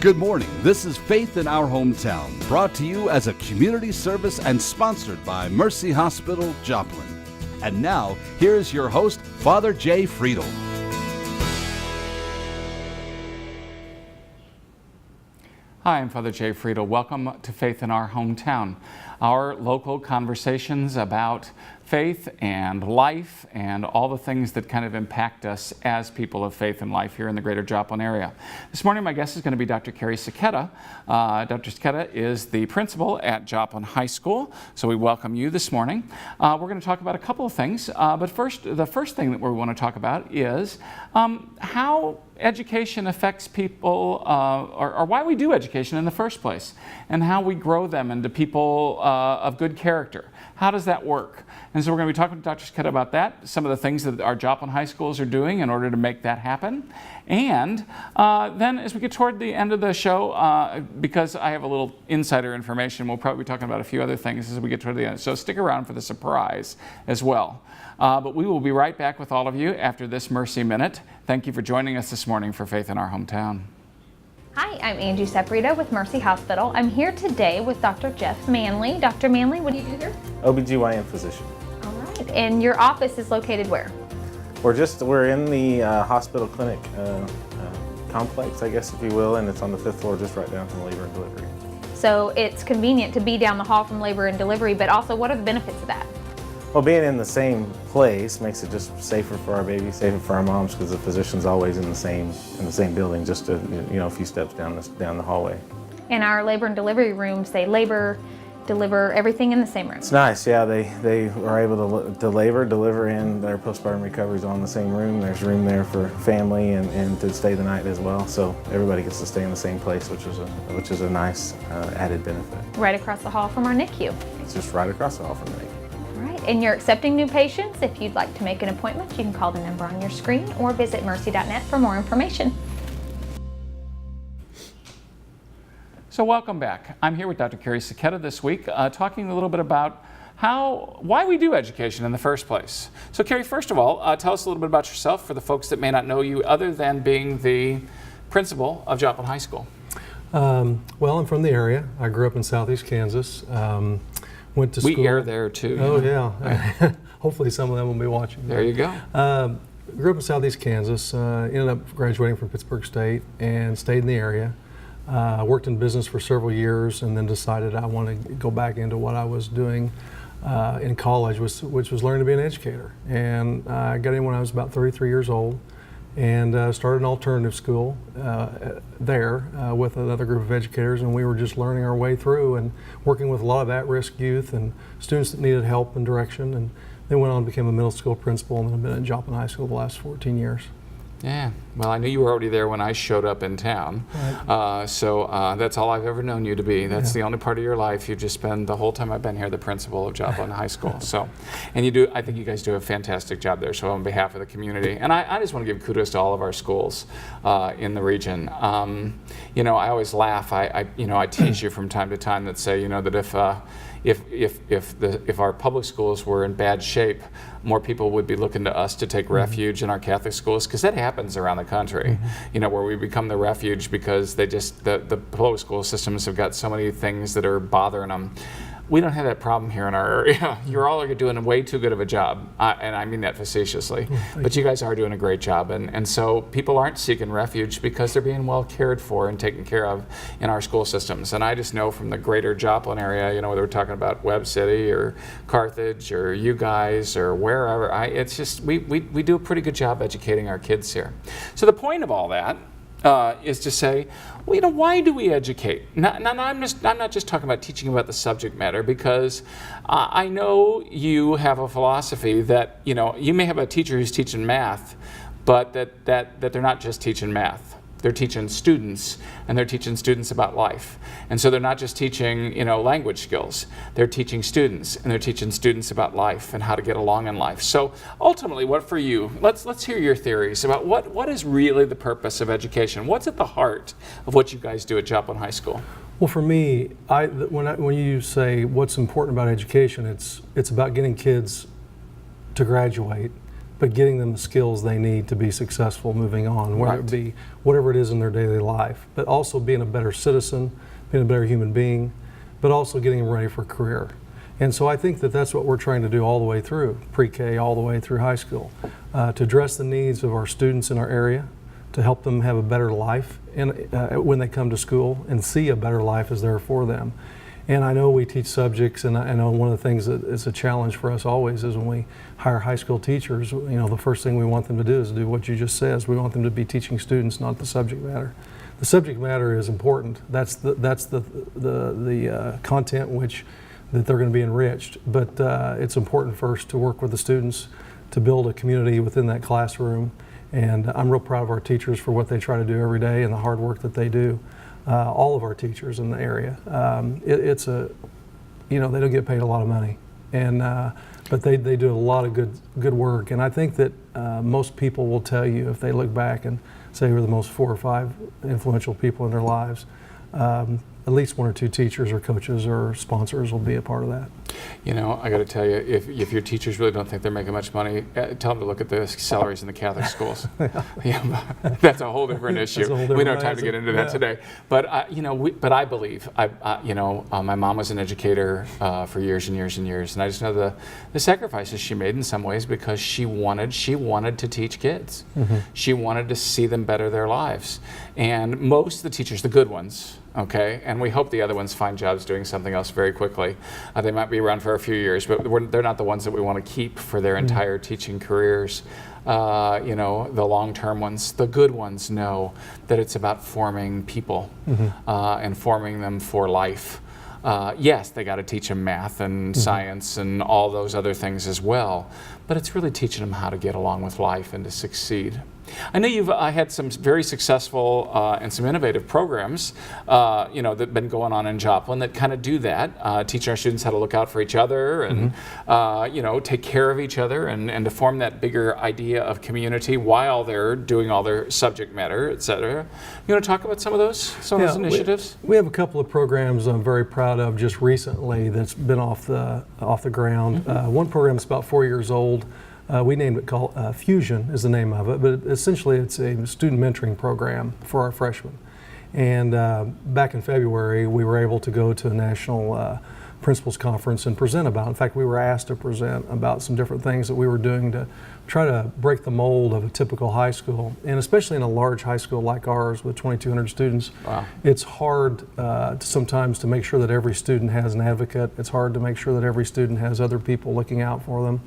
Good morning. This is Faith in Our Hometown, brought to you as a community service and sponsored by Mercy Hospital, Joplin. And now, here's your host, Father Jay Friedel. Hi, I'm Father Jay Friedel. Welcome to Faith in Our Hometown, our local conversations about faith and life and all the things that kind of impact us as people of faith and life here in the greater Joplin area. This morning, my guest is going to be Dr. Curie Sucheta. Dr. Sucheta is the principal at Joplin High School, so we welcome you this morning. We're going to talk about a couple of things, but the first thing that we want to talk about is how education affects people, or why we do education in the first place, and how we grow them into people of good character. How does that work? And so we're going to be talking to Dr. Sucheta about that, some of the things that our Joplin High Schools are doing in order to make that happen. And then as we get toward the end of the show, because I have a little insider information, we'll probably be talking about a few other things as we get toward the end. So stick around for the surprise as well. But we will be right back with all of you after this Mercy Minute. Thank you for joining us this morning for Faith in Our Hometown. Hi, I'm Angie Separito with Mercy Hospital. I'm here today with Dr. Jeff Manley. Dr. Manley, what do you do here? OBGYN physician. All right, and your office is located where? We're in the hospital clinic complex, I guess, if you will, and it's on the 5th floor, just right down from labor and delivery. So it's convenient to be down the hall from labor and delivery, but also what are the benefits of that? Well, being in the same place makes it just safer for our babies, safer for our moms, because the physician's always in the same building, just a few steps down the hallway. In our labor and delivery rooms, they deliver everything in the same room. It's nice, yeah. They are able to deliver, and their postpartum recovery is all in the same room. There's room there for family and to stay the night as well. So everybody gets to stay in the same place, which is a nice added benefit. Right across the hall from our NICU. It's just right across the hall from the NICU. And you're accepting new patients. If you'd like to make an appointment, you can call the number on your screen or visit mercy.net for more information. So welcome back. I'm here with Dr. Curie Sucheta this week, talking a little bit about why we do education in the first place. So Curie, first of all, tell us a little bit about yourself for the folks that may not know you, other than being the principal of Joplin High School. Well, I'm from the area. I grew up in southeast Kansas. Went to school. We air there too. Oh yeah. Hopefully some of them will be watching. There you go. Grew up in southeast Kansas. Ended up graduating from Pittsburgh State and stayed in the area. Worked in business for several years, and then decided I want to go back into what I was doing in college, which was learning to be an educator. And I got in when I was about 33 years old, and started an alternative school there with another group of educators, and we were just learning our way through and working with a lot of at-risk youth and students that needed help and direction, and then went on and became a middle school principal, and then I've been at Joplin High School the last 14 years. Yeah, well, I knew you were already there when I showed up in town, Right. so that's all I've ever known you to be. That's Yeah. the only part of your life you've just been the whole time I've been here, the principal of Joplin High School. So, and I think you guys do a fantastic job there. So, on behalf of the community, and I just want to give kudos to all of our schools in the region. I always laugh. I tease you from time to time that say, that if our public schools were in bad shape, more people would be looking to us to take refuge in our Catholic schools, because that happens around the country, where we become the refuge because the public school systems have got so many things that are bothering them. We don't have that problem here in our area. You're doing a way too good of a job, and I mean that facetiously. But you guys are doing a great job, and so people aren't seeking refuge because they're being well cared for and taken care of in our school systems. And I just know from the greater Joplin area, whether we're talking about Webb City or Carthage or you guys or wherever, it's just we do a pretty good job educating our kids here. So the point of all that is to say, why do we educate? I'm not just talking about teaching about the subject matter, because I know you have a philosophy that, you may have a teacher who's teaching math, but that they're not just teaching math. They're teaching students, and they're teaching students about life. And so they're not just teaching, language skills. They're teaching students, and they're teaching students about life and how to get along in life. So ultimately, what for you? Let's hear your theories about what is really the purpose of education. What's at the heart of what you guys do at Joplin High School? Well, for me, when you say what's important about education, it's about getting kids to graduate, but getting them the skills they need to be successful moving on, whether it be whatever it is in their daily life, but also being a better citizen, being a better human being, but also getting them ready for a career. And so I think that that's what we're trying to do all the way through pre-K, all the way through high school, to address the needs of our students in our area, to help them have a better life when they come to school and see a better life is there for them. And I know we teach subjects, and I know one of the things that is a challenge for us always is when we hire high school teachers, the first thing we want them to do is do what you just said. We want them to be teaching students, not the subject matter. The subject matter is important. That's the content that they're going to be enriched. But it's important first to work with the students to build a community within that classroom. And I'm real proud of our teachers for what they try to do every day and the hard work that they do. All of our teachers in the area. They don't get paid a lot of money, but they do a lot of good work. And I think that most people will tell you, if they look back and say who are the most 4 or 5 influential people in their lives, at least 1 or 2 teachers or coaches or sponsors will be a part of that. I got to tell you, if your teachers really don't think they're making much money, tell them to look at the salaries in the Catholic schools. That's a whole different issue. We don't have time to get into that today. But I believe, my mom was an educator for years and years and years, and I just know the sacrifices she made in some ways because she wanted to teach kids. Mm-hmm. She wanted to see them better their lives, and most of the teachers, the good ones. Okay, and we hope the other ones find jobs doing something else very quickly. They might be around for a few years, but they're not the ones that we want to keep for their entire teaching careers. The long-term ones, the good ones know that it's about forming people and forming them for life. Yes, they got to teach them math and science and all those other things as well, but it's really teaching them how to get along with life and to succeed. I know you've had some very successful and some innovative programs, that have been going on in Joplin that kind of do that, teaching our students how to look out for each other and, take care of each other and to form that bigger idea of community while they're doing all their subject matter, et cetera. You want to talk about some of those initiatives? We have a couple of programs I'm very proud of just recently that's been off the ground. One program is about 4 years old. We named it called Fusion is the name of it, but essentially it's a student mentoring program for our freshmen. And back in February, we were able to go to a national principals conference and present about. In fact, we were asked to present about some different things that we were doing to try to break the mold of a typical high school, and especially in a large high school like ours with 2,200 students. Wow. It's hard sometimes to make sure that every student has an advocate. It's hard to make sure that every student has other people looking out for them.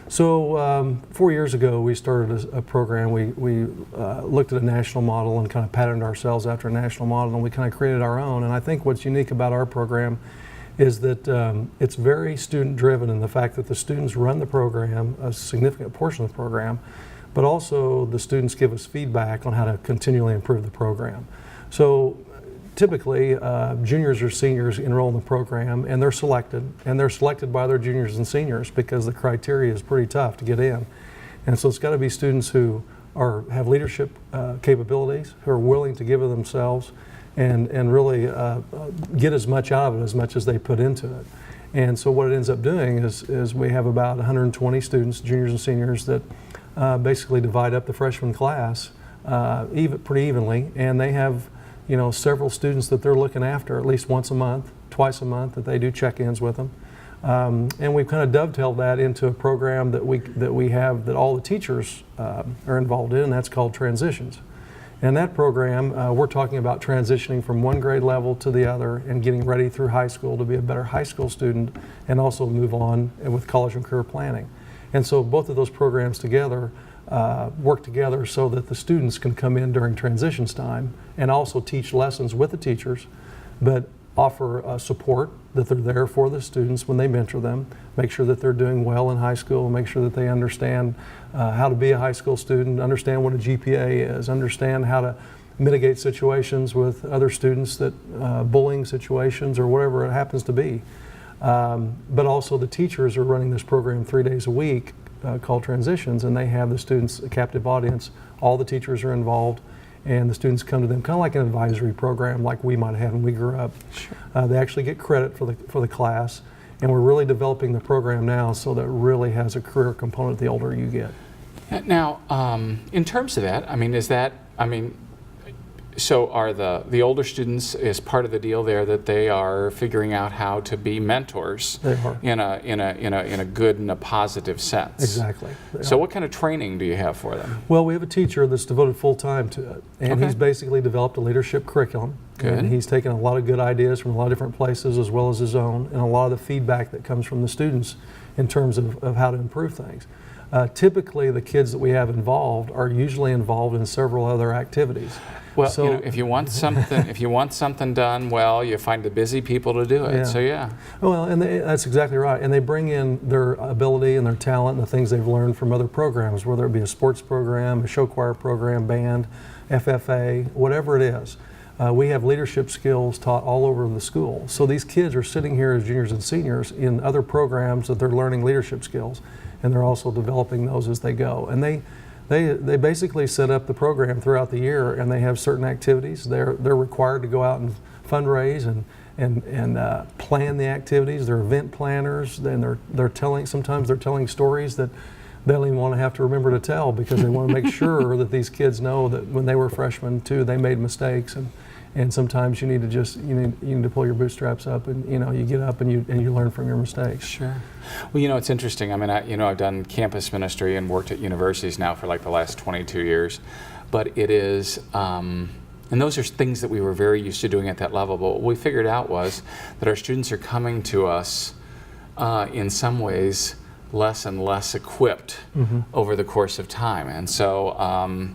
So 4 years ago, we started a program. We looked at a national model and kind of patterned ourselves after a national model, and we kind of created our own. And I think what's unique about our program is that it's very student-driven in the fact that the students run the program, a significant portion of the program, but also the students give us feedback on how to continually improve the program. So typically, juniors or seniors enroll in the program, and they're selected by their juniors and seniors because the criteria is pretty tough to get in. And so it's got to be students who have leadership capabilities, who are willing to give of themselves, and really get as much out of it as they put into it. And so what it ends up doing is we have about 120 students, juniors and seniors, that basically divide up the freshman class pretty evenly, and they have several students that they're looking after at least once a month, twice a month, that they do check-ins with them. And we've kind of dovetailed that into a program that we have that all the teachers are involved in, and that's called Transitions. And that program, we're talking about transitioning from one grade level to the other and getting ready through high school to be a better high school student and also move on with college and career planning. And so both of those programs together work together so that the students can come in during transitions time and also teach lessons with the teachers, but offer support, that they're there for the students when they mentor them, make sure that they're doing well in high school, make sure that they understand how to be a high school student, understand what a GPA is, understand how to mitigate situations with other students, bullying situations or whatever it happens to be. But also the teachers are running this program 3 days a week called Transitions, and they have the students a captive audience. All the teachers are involved, and the students come to them kind of like an advisory program like we might have when we grew up. Sure. They actually get credit for the class, and we're really developing the program now so that it really has a career component the older you get. Now, in terms of that, I mean, so are the older students, is part of the deal there that they are figuring out how to be mentors They are. in a good and a positive sense? Exactly. They So are. what kind of training do you have for them? Well, we have a teacher that's devoted full time to it, and Okay. he's basically developed a leadership curriculum. Good. And he's taken a lot of good ideas from a lot of different places as well as his own, and a lot of the feedback that comes from the students in terms of how to improve things. Typically, the kids that we have involved are usually involved in several other activities. Well, So- you know, if you want something done well, you find the busy people to do it. Yeah. So yeah. Well, and that's exactly right. And they bring in their ability and their talent and the things they've learned from other programs, whether it be a sports program, a show choir program, band, FFA, whatever it is. We have leadership skills taught all over the school. So these kids are sitting here as juniors and seniors in other programs that they're learning leadership skills, and they're also developing those as they go. And they basically set up the program throughout the year, and they have certain activities. They're required to go out and fundraise and plan the activities. They're event planners, and sometimes they're telling stories that they don't even want to have to remember to tell, because they want to make sure that these kids know that when they were freshmen too, they made mistakes, and sometimes you need to pull your bootstraps up, and you get up and you learn from your mistakes. Sure. Well, it's interesting. I mean, I've done campus ministry and worked at universities now for like the last 22 years, but it is, and those are things that we were very used to doing at that level. But what we figured out was that our students are coming to us in some ways less and less equipped over the course of time, and so.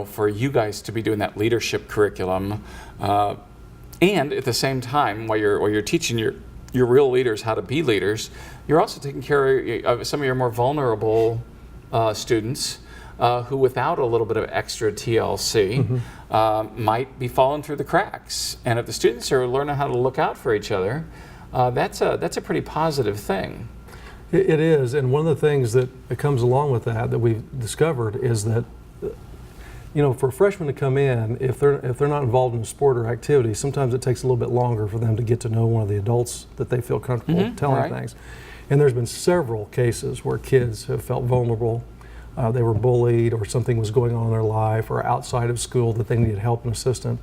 For you guys to be doing that leadership curriculum, and at the same time, while you're teaching your real leaders how to be leaders, you're also taking care of some of your more vulnerable students who, without a little bit of extra TLC, might be falling through the cracks. And if the students are learning how to look out for each other, that's a pretty positive thing. It is, and one of the things that comes along with that we've discovered is that, for freshmen to come in, if they're not involved in a sport or activity, sometimes it takes a little bit longer for them to get to know one of the adults that they feel comfortable telling right. things. And there's been several cases where kids have felt vulnerable. They were bullied, or something was going on in their life, or outside of school that they needed help and assistance.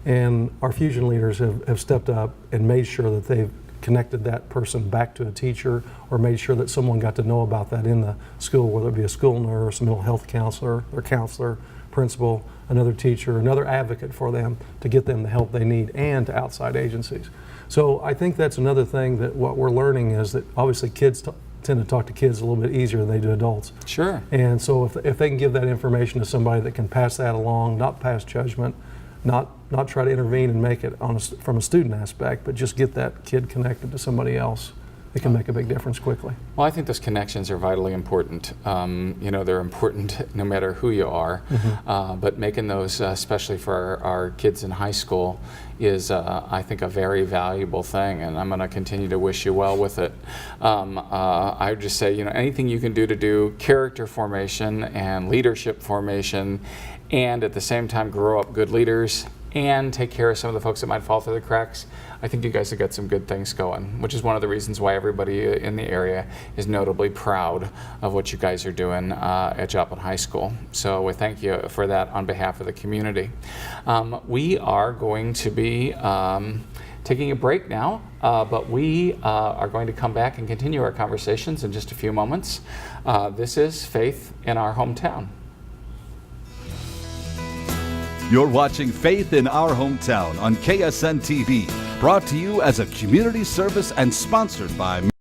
And our fusion leaders have stepped up and made sure that they've connected that person back to a teacher, or made sure that someone got to know about that in the school, whether it be a school nurse, a mental health counselor, or counselor, principal, another teacher, another advocate for them to get them the help they need, and to outside agencies. So I think that's another thing that what we're learning is that obviously kids tend to talk to kids a little bit easier than they do adults. Sure. And so if they can give that information to somebody that can pass that along, not pass judgment, not try to intervene and make it from a student aspect, but just get that kid connected to somebody else, it can make a big difference quickly. Well, I think those connections are vitally important. They're important no matter who you are, but making those, especially for our kids in high school, is, I think, a very valuable thing, and I'm going to continue to wish you well with it. I would just say, anything you can do to do character formation and leadership formation, and at the same time grow up good leaders and take care of some of the folks that might fall through the cracks, I think you guys have got some good things going, which is one of the reasons why everybody in the area is notably proud of what you guys are doing at Joplin High School. So we thank you for that on behalf of the community. We are going to be taking a break now, but we are going to come back and continue our conversations in just a few moments. This is Faith in Our Hometown. You're watching Faith in Our Hometown on KSN TV, brought to you as a community service and sponsored by